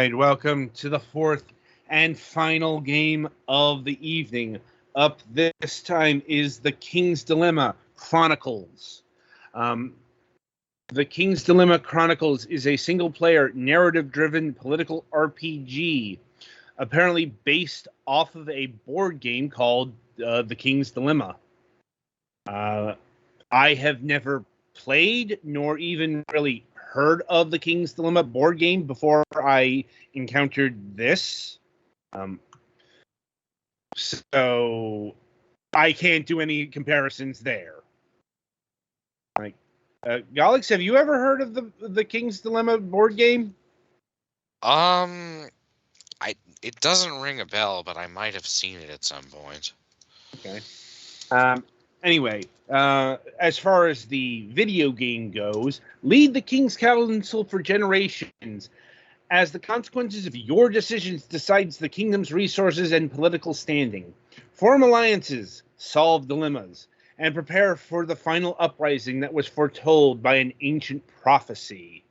right, welcome to the fourth and final game of the evening. Up this time is The King's Dilemma Chronicles. The King's Dilemma Chronicles is a single-player, narrative-driven political RPG, apparently based off of a board game called The King's Dilemma. I have never played nor even really heard of the King's Dilemma board game before I encountered this. So I can't do any comparisons there. Like, Galix, have you ever heard of the King's Dilemma board game? It doesn't ring a bell, but I might have seen it at some point. Okay. Anyway, as far as the video game goes, lead the King's Council for generations. As the consequences of your decisions decides the kingdom's resources and political standing. Form alliances, solve dilemmas, and prepare for the final uprising that was foretold by an ancient prophecy.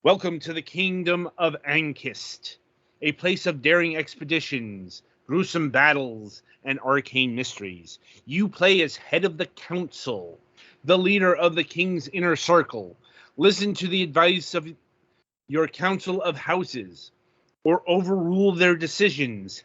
Welcome to the kingdom of Ankist, a place of daring expeditions, gruesome battles, and arcane mysteries. You play as head of the council, the leader of the king's inner circle. Listen to the advice of your council of houses, or overrule their decisions.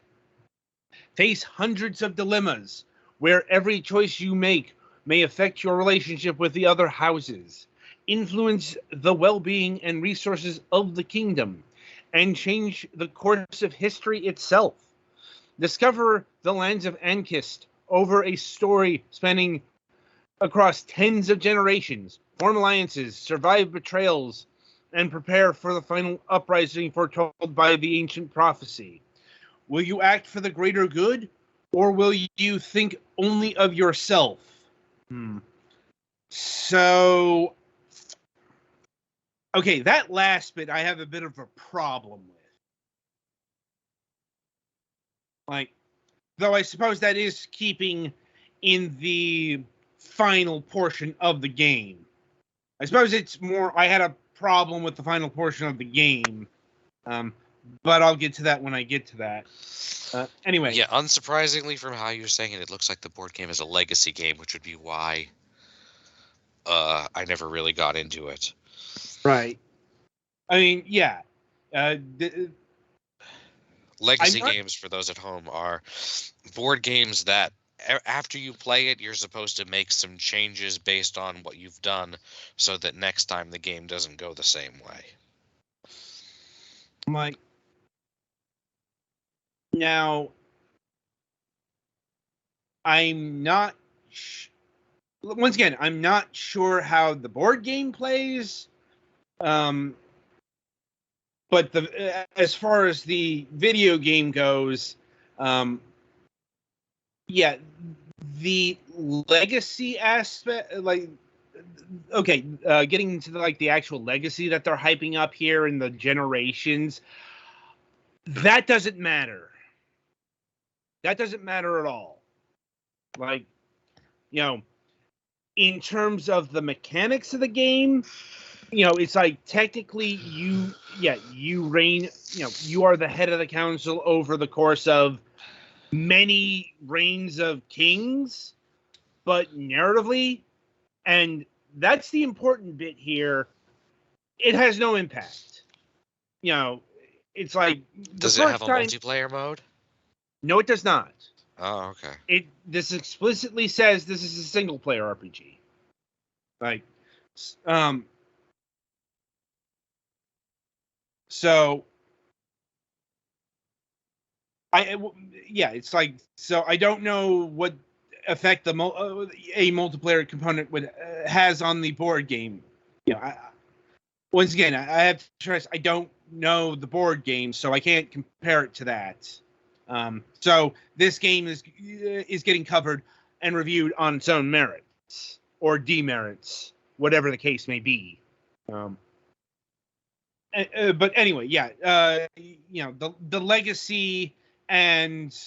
Face hundreds of dilemmas, where every choice you make may affect your relationship with the other houses, influence the well-being and resources of the kingdom, and change the course of history itself. Discover the lands of Ankist over a story spanning across tens of generations, form alliances, survive betrayals, and prepare for the final uprising foretold by the ancient prophecy. Will you act for the greater good, or will you think only of yourself? So, okay, that last bit I have a bit of a problem with. Like, though I suppose that is keeping in the final portion of the game. I suppose it's more, I had a problem with the final portion of the game, but I'll get to that when I get to that. Anyway. Yeah, unsurprisingly from how you're saying it, it looks like the board game is a legacy game, which would be why I never really got into it. Right. I mean, yeah. Legacy games, for those at home, are board games that after you play it, you're supposed to make some changes based on what you've done so that next time the game doesn't go the same way. Like, now, I'm not... once again, I'm not sure how the board game plays, but as far as the video game goes, yeah, the legacy aspect, like, okay, getting into the actual legacy that they're hyping up here in the generations, that doesn't matter. That doesn't matter at all. Like, you know, in terms of the mechanics of the game, you know, it's like technically you reign, you know, you are the head of the council over the course of many reigns of kings, but narratively, and that's the important bit here, it has no impact. You know, it's like... Does it have a multiplayer mode? No, it does not. Oh, okay. This explicitly says this is a single player RPG. Like, so it's like, so I don't know what effect a multiplayer component would has on the board game. You know, once again, I have to stress, I don't know the board game, so I can't compare it to that. So this game is getting covered and reviewed on its own merits or demerits, whatever the case may be. But anyway, yeah, you know, the legacy and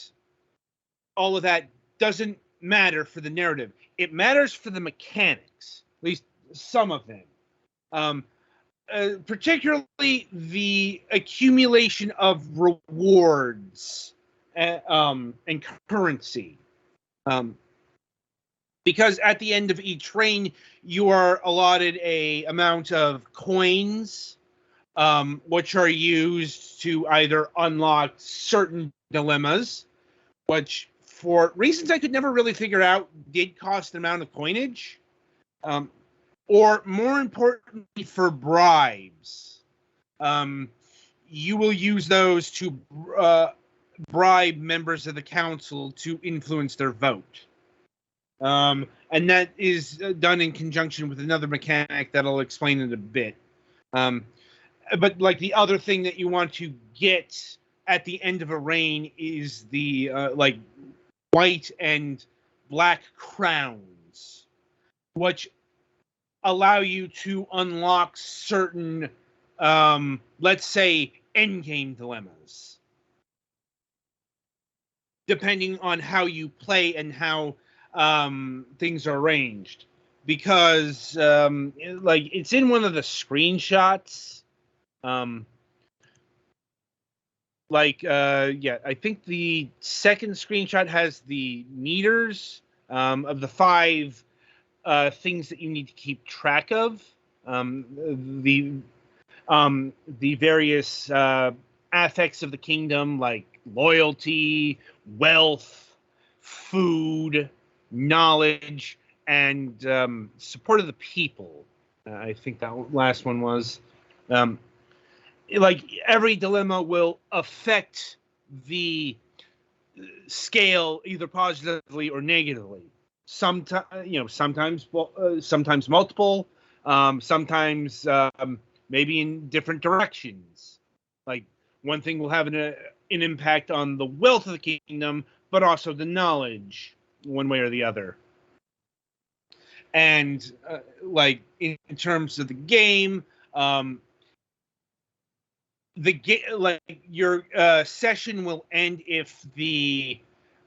all of that doesn't matter for the narrative. It matters for the mechanics, at least some of them. particularly the accumulation of rewards and currency. Because at the end of each reign, you are allotted a amount of coins, which are used to either unlock certain dilemmas, which for reasons I could never really figure out did cost an amount of coinage, or more importantly for bribes. You will use those to bribe members of the council to influence their vote. And that is done in conjunction with another mechanic that I'll explain in a bit. But like the other thing that you want to get at the end of a reign is the like white and black crowns, which allow you to unlock certain, let's say, endgame dilemmas, depending on how you play and how things are arranged. Because, like, it's in one of the screenshots. Yeah, I think the second screenshot has the meters of the 5 things that you need to keep track of. The various affects of the kingdom, like loyalty, wealth, food, knowledge, and support of the people. I think that last one was. Like every dilemma will affect the scale either positively or negatively. Sometimes multiple, sometimes maybe in different directions. Like one thing will have an impact on the wealth of the kingdom, but also the knowledge, one way or the other. And like in terms of the game, your session will end if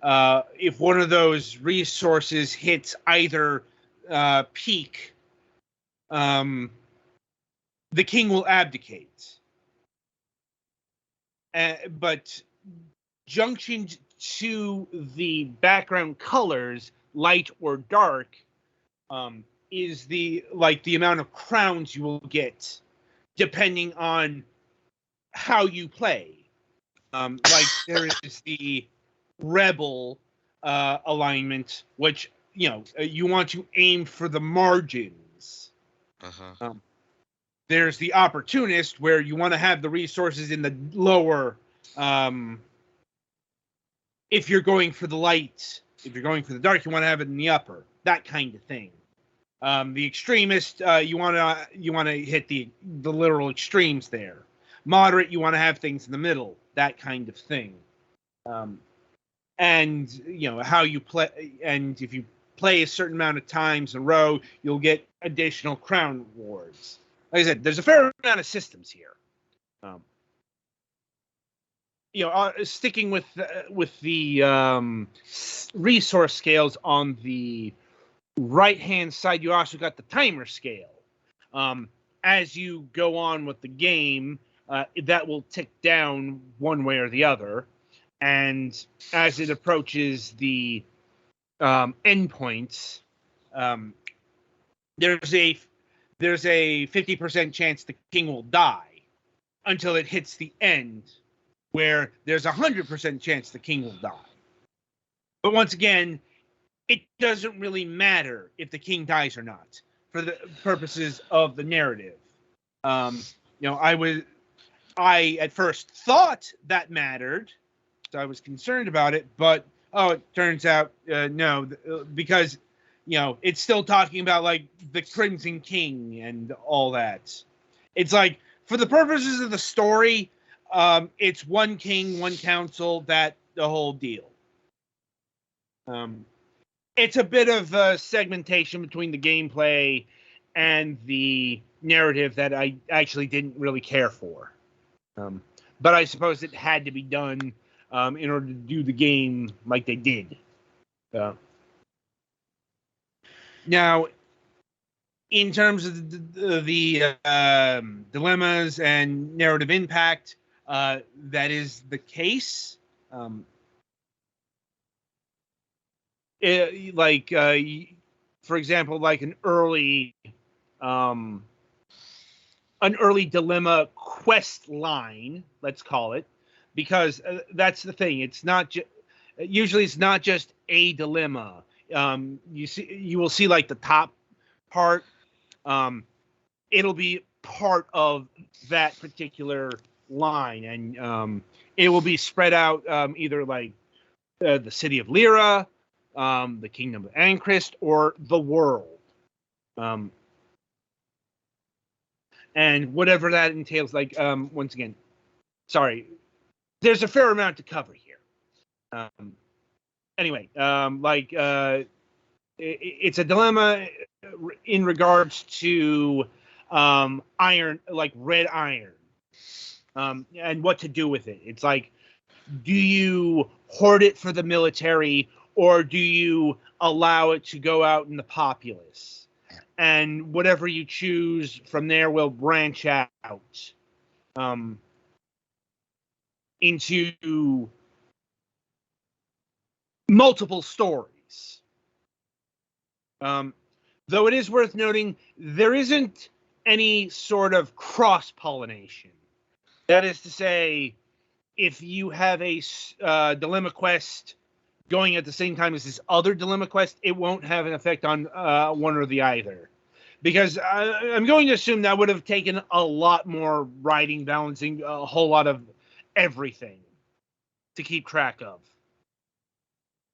if one of those resources hits either peak, the king will abdicate. But junctioned to the background colors, light or dark, is the amount of crowns you will get, depending on how you play. Like there is the rebel alignment, which you want to aim for the margins. There's the opportunist, where you want to have the resources in the lower. If you're going for the light, if you're going for the dark, you want to have it in the upper. That kind of thing. The extremist, you want to hit the literal extremes there. Moderate, you want to have things in the middle. That kind of thing. And how you play, and if you play a certain amount of times in a row, you'll get additional crown rewards. Like I said, there's a fair amount of systems here. Sticking with the resource scales on the right-hand side, you also got the timer scale. As you go on with the game, that will tick down one way or the other. And as it approaches the endpoints, there's a 50% chance the king will die until it hits the end, where there's a 100% chance the king will die. But once again, it doesn't really matter if the king dies or not for the purposes of the narrative. I at first thought that mattered, so I was concerned about it, but it turns out no, because it's still talking about like the Crimson King and all that. It's like, for the purposes of the story, it's one king, one council, that the whole deal. It's a bit of a segmentation between the gameplay and the narrative that I actually didn't really care for. But I suppose it had to be done in order to do the game like they did. Now, in terms of the dilemmas and narrative impact, that is the case. For example, like an early dilemma quest line, let's call it, because that's the thing. It's not usually it's not just a dilemma. You will see like the top part. It'll be part of that particular line, and it will be spread out either like the city of Lyra, the kingdom of Anchrist, or the world. And whatever that entails, like, once again, sorry, there's a fair amount to cover here. Anyway, it's a dilemma in regards to iron, like red iron, and what to do with it. It's like, do you hoard it for the military, or do you allow it to go out in the populace? And whatever you choose from there will branch out into multiple stories. Though it is worth noting, there isn't any sort of cross-pollination. That is to say, if you have a dilemma quest going at the same time as this other dilemma quest, it won't have an effect on one or the either. Because I'm going to assume that would have taken a lot more writing, balancing, a whole lot of everything to keep track of.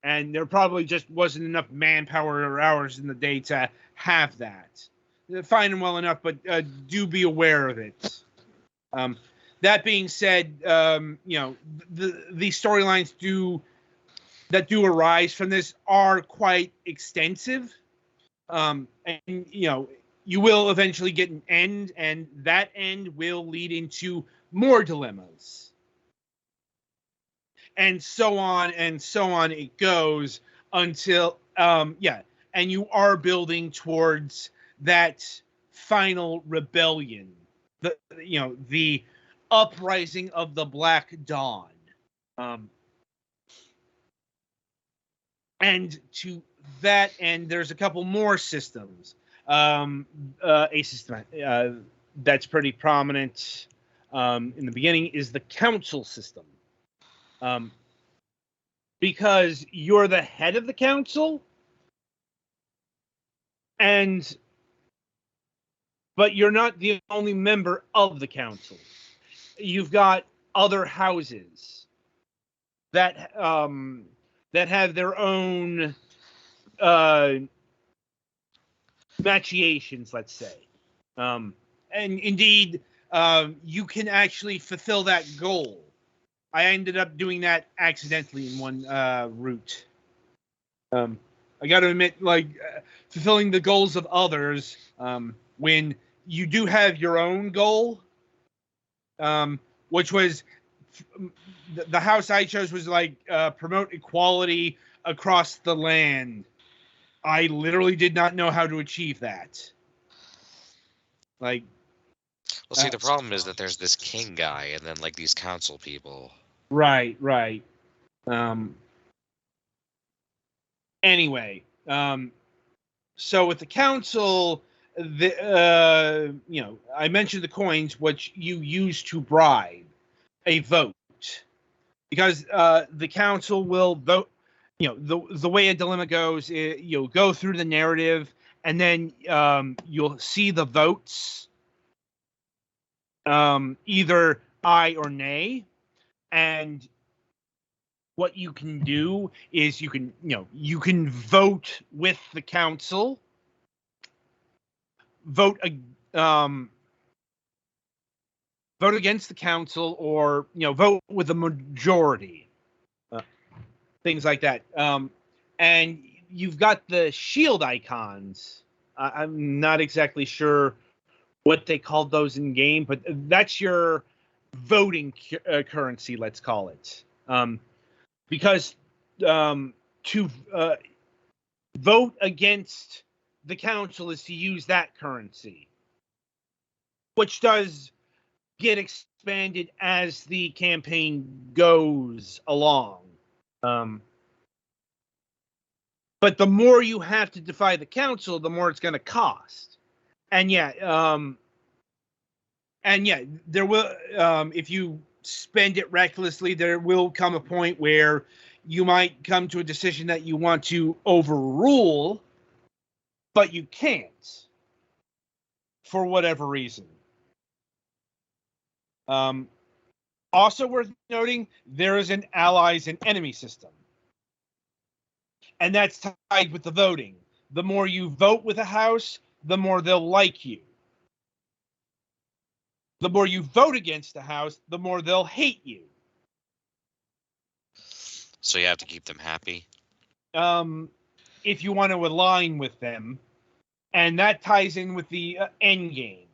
And there probably just wasn't enough manpower or hours in the day to have that. Fine and well enough, but do be aware of it. That being said, the storylines that do arise from this are quite extensive. And you will eventually get an end, and that end will lead into more dilemmas. And so on it goes until and you are building towards that final rebellion, the uprising of the Black Dawn. And to that end, there's a couple more systems. A system that's pretty prominent in the beginning is the council system. Because you're the head of the council, but you're not the only member of the council. You've got other houses that have their own machinations, let's say. And indeed, you can actually fulfill that goal. I ended up doing that accidentally in one route. I got to admit, fulfilling the goals of others, when you do have your own goal, which was the house I chose was promote equality across the land. I literally did not know how to achieve that. Well, see, the problem is that there's this king guy and then these council people. Right. Anyway, so with the council, I mentioned the coins, which you use to bribe a vote, because the council will vote. The way a dilemma goes, you'll go through the narrative, and then you'll see the votes, either aye or nay, and what you can do is you can vote with the council, vote against the council, or vote with a majority, things like that. And you've got the shield icons. I'm not exactly sure what they called those in game, but that's your voting currency, let's call it. Because to vote against the council is to use that currency, which does get expanded as the campaign goes along. But the more you have to defy the council, the more it's going to cost. And there will, if you spend it recklessly, there will come a point where you might come to a decision that you want to overrule, but you can't for whatever reason. Also worth noting, there is an allies and enemy system. And that's tied with the voting. The more you vote with a house, the more they'll like you. The more you vote against a house, the more they'll hate you. So you have to keep them happy? If you want to align with them. And that ties in with the end game.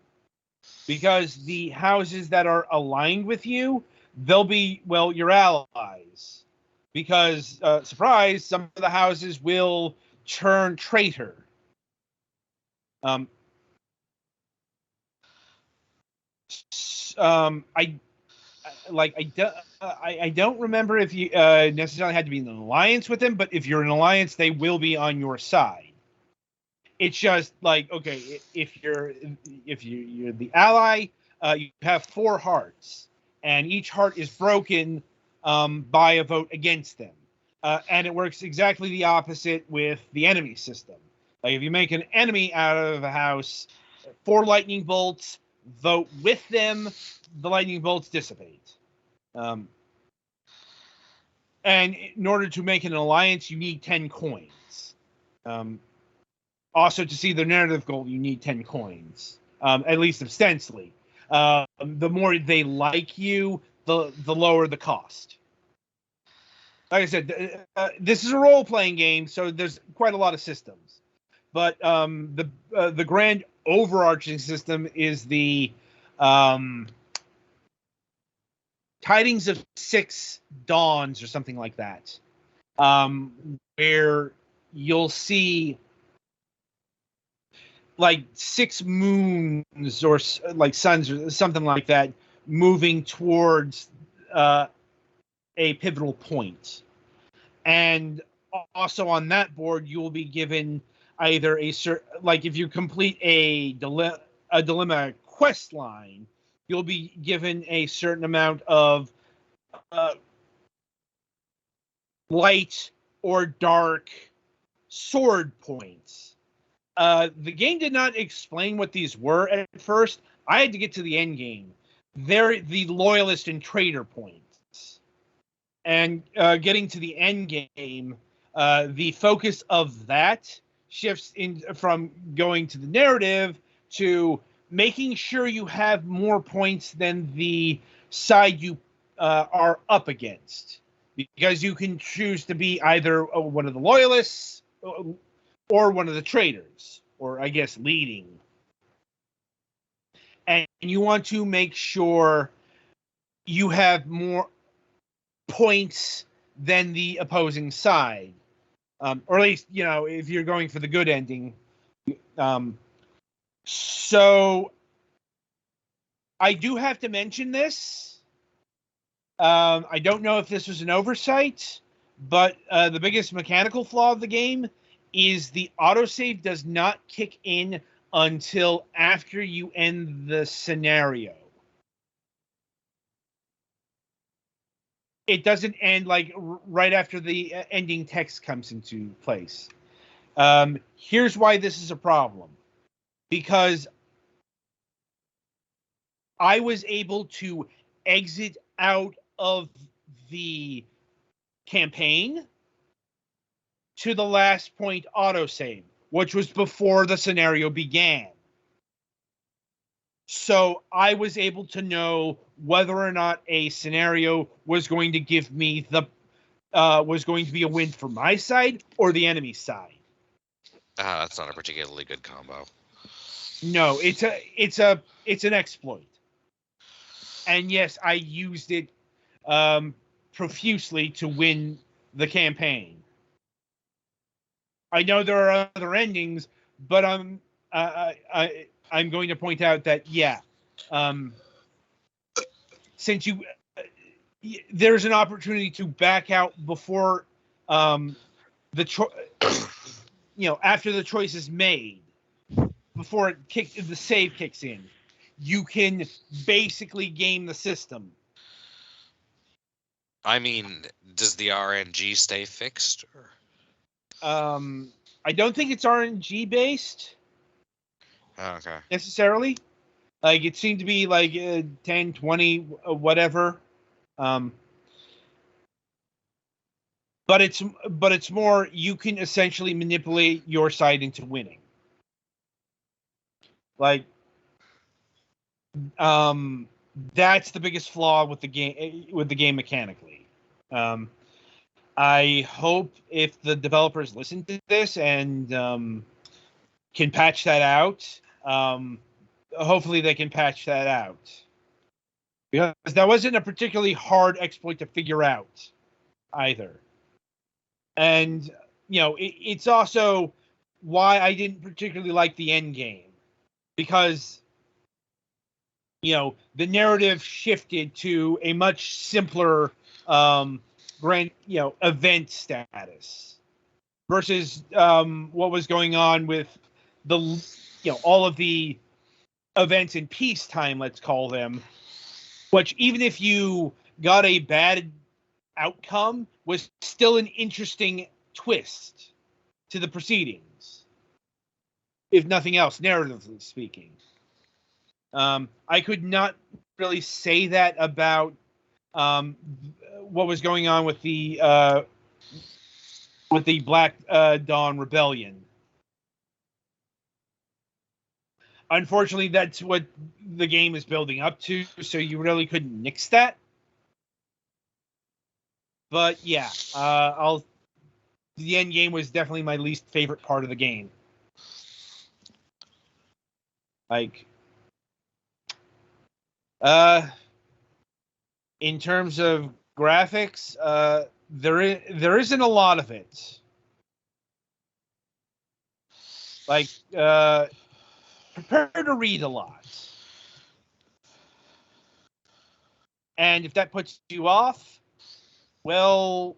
Because the houses that are aligned with you, they'll be, well, your allies. Because, surprise, some of the houses will turn traitor. I don't remember if you necessarily had to be in an alliance with them, but if you're in an alliance, they will be on your side. It's just like, okay, if you're the ally, you have 4 hearts, and each heart is broken by a vote against them. And it works exactly the opposite with the enemy system. Like if you make an enemy out of a house, 4 lightning bolts, vote with them, the lightning bolts dissipate. And in order to make an alliance, you need 10 coins. Also, to see the narrative goal, you need 10 coins, at least ostensibly. The more they like you, the lower the cost. Like I said, this is a role-playing game, so there's quite a lot of systems. But the grand overarching system is the Tidings of 6 Dawns or something like that, where you'll see like 6 moons or like suns or something like that moving towards a pivotal point. And also on that board, you will be given either like if you complete a dilemma quest line, you'll be given a certain amount of light or dark sword points. The game did not explain what these were at first. I had to get to the end game. They're the loyalist and traitor points. And getting to the end game, the focus of that shifts in from going to the narrative to making sure you have more points than the side you are up against. Because you can choose to be either one of the loyalists or one of the traitors, or I guess leading. And you want to make sure you have more points than the opposing side. Or at least, if you're going for the good ending. So I do have to mention this. I don't know if this was an oversight, but the biggest mechanical flaw of the game is the autosave does not kick in until after you end the scenario. It doesn't end like right after the ending text comes into place. Here's why this is a problem. Because I was able to exit out of the campaign to the last point autosave, which was before the scenario began. So I was able to know whether or not a scenario was going to give me was going to be a win for my side or the enemy side. That's not a particularly good combo. No, it's an exploit. And yes, I used it profusely to win the campaign. I know there are other endings, but I'm going to point out that since there's an opportunity to back out before after the choice is made, before the save kicks in, you can basically game the system. I mean, does the RNG stay fixed? Or? I don't think it's RNG based. Oh, okay. Necessarily. Like, it seemed to be like 10, 20, whatever. But it's more, you can essentially manipulate your side into winning. Like, that's the biggest flaw with the game mechanically. I hope if the developers listen to this and can patch that out, hopefully they can patch that out. Because that wasn't a particularly hard exploit to figure out either. And, it's also why I didn't particularly like the end game. Because, the narrative shifted to a much simpler event status versus what was going on with all of the events in peacetime, let's call them, which even if you got a bad outcome, was still an interesting twist to the proceedings, if nothing else, narratively speaking. I could not really say that about what was going on with the Black Dawn Rebellion. Unfortunately, that's what the game is building up to, so you really couldn't nix that. But yeah, the end game was definitely my least favorite part of the game. Like, in terms of graphics, there isn't a lot of it. Like, prepare to read a lot. And if that puts you off, well,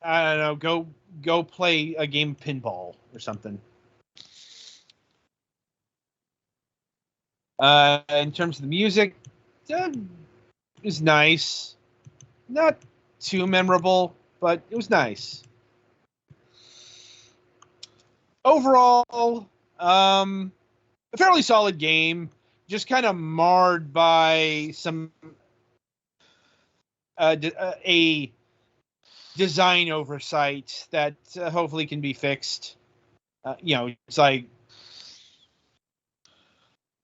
I don't know, go play a game of pinball or something. In terms of the music, it was nice. Not too memorable, but it was nice. Overall, a fairly solid game, just kind of marred by some a design oversight that hopefully can be fixed. It's like,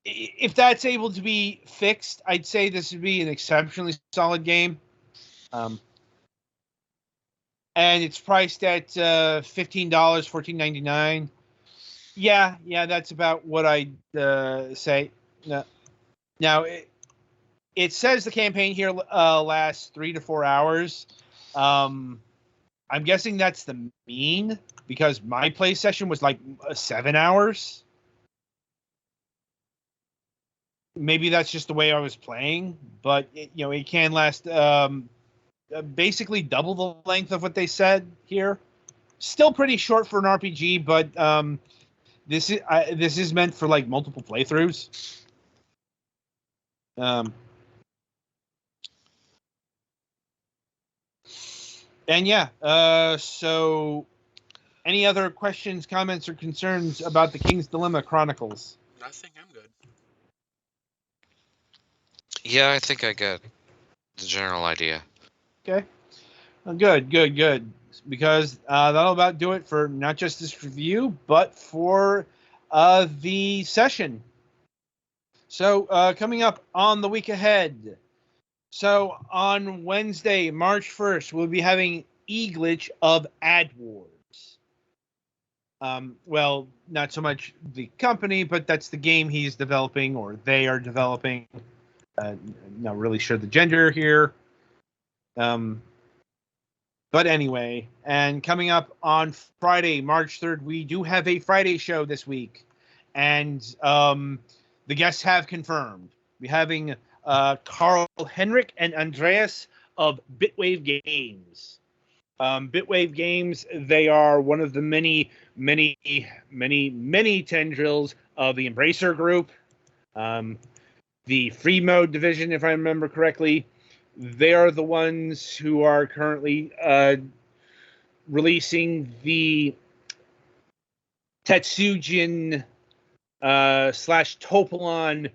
if that's able to be fixed, I'd say this would be an exceptionally solid game. And it's priced at $15, $14.99. Yeah, that's about what I'd say. Now, it says the campaign here lasts 3 to 4 hours. I'm guessing that's the mean, because my play session was like 7 hours. Maybe that's just the way I was playing, but it can last basically double the length of what they said here. Still pretty short for an RPG, but this is meant for like multiple playthroughs. And yeah, so any other questions, comments, or concerns about the King's Dilemma Chronicles? Nothing. I'm good. Yeah, I think I get the general idea. Okay. Well, good. Because that'll about do it for not just this review, but for the session. So coming up on the week ahead. So on Wednesday, March 1st, we'll be having Eaglich of AdWars. Well, not so much the company, but that's the game he's developing, or they are developing. Not really sure the gender here. But anyway, and coming up on Friday, March 3rd, we do have a Friday show this week. And the guests have confirmed. We're having Carl Henrik and Andreas of Bitwave Games. Bitwave Games, they are one of the many tendrils of the Embracer Group. The free mode division, if I remember correctly. They are the ones who are currently releasing the Tetsujin / Topolon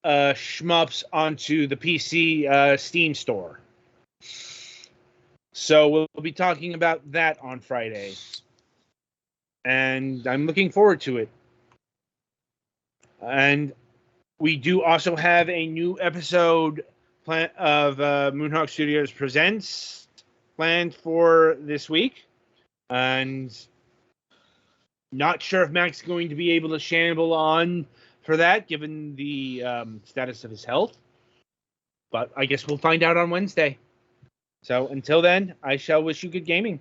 shmups onto the PC Steam store. So we'll be talking about that on Friday. And I'm looking forward to it. And we do also have a new episode of Moonhawk Studios Presents planned for this week. And not sure if Mac's going to be able to shamble on for that, given the status of his health. But I guess we'll find out on Wednesday. So until then, I shall wish you good gaming.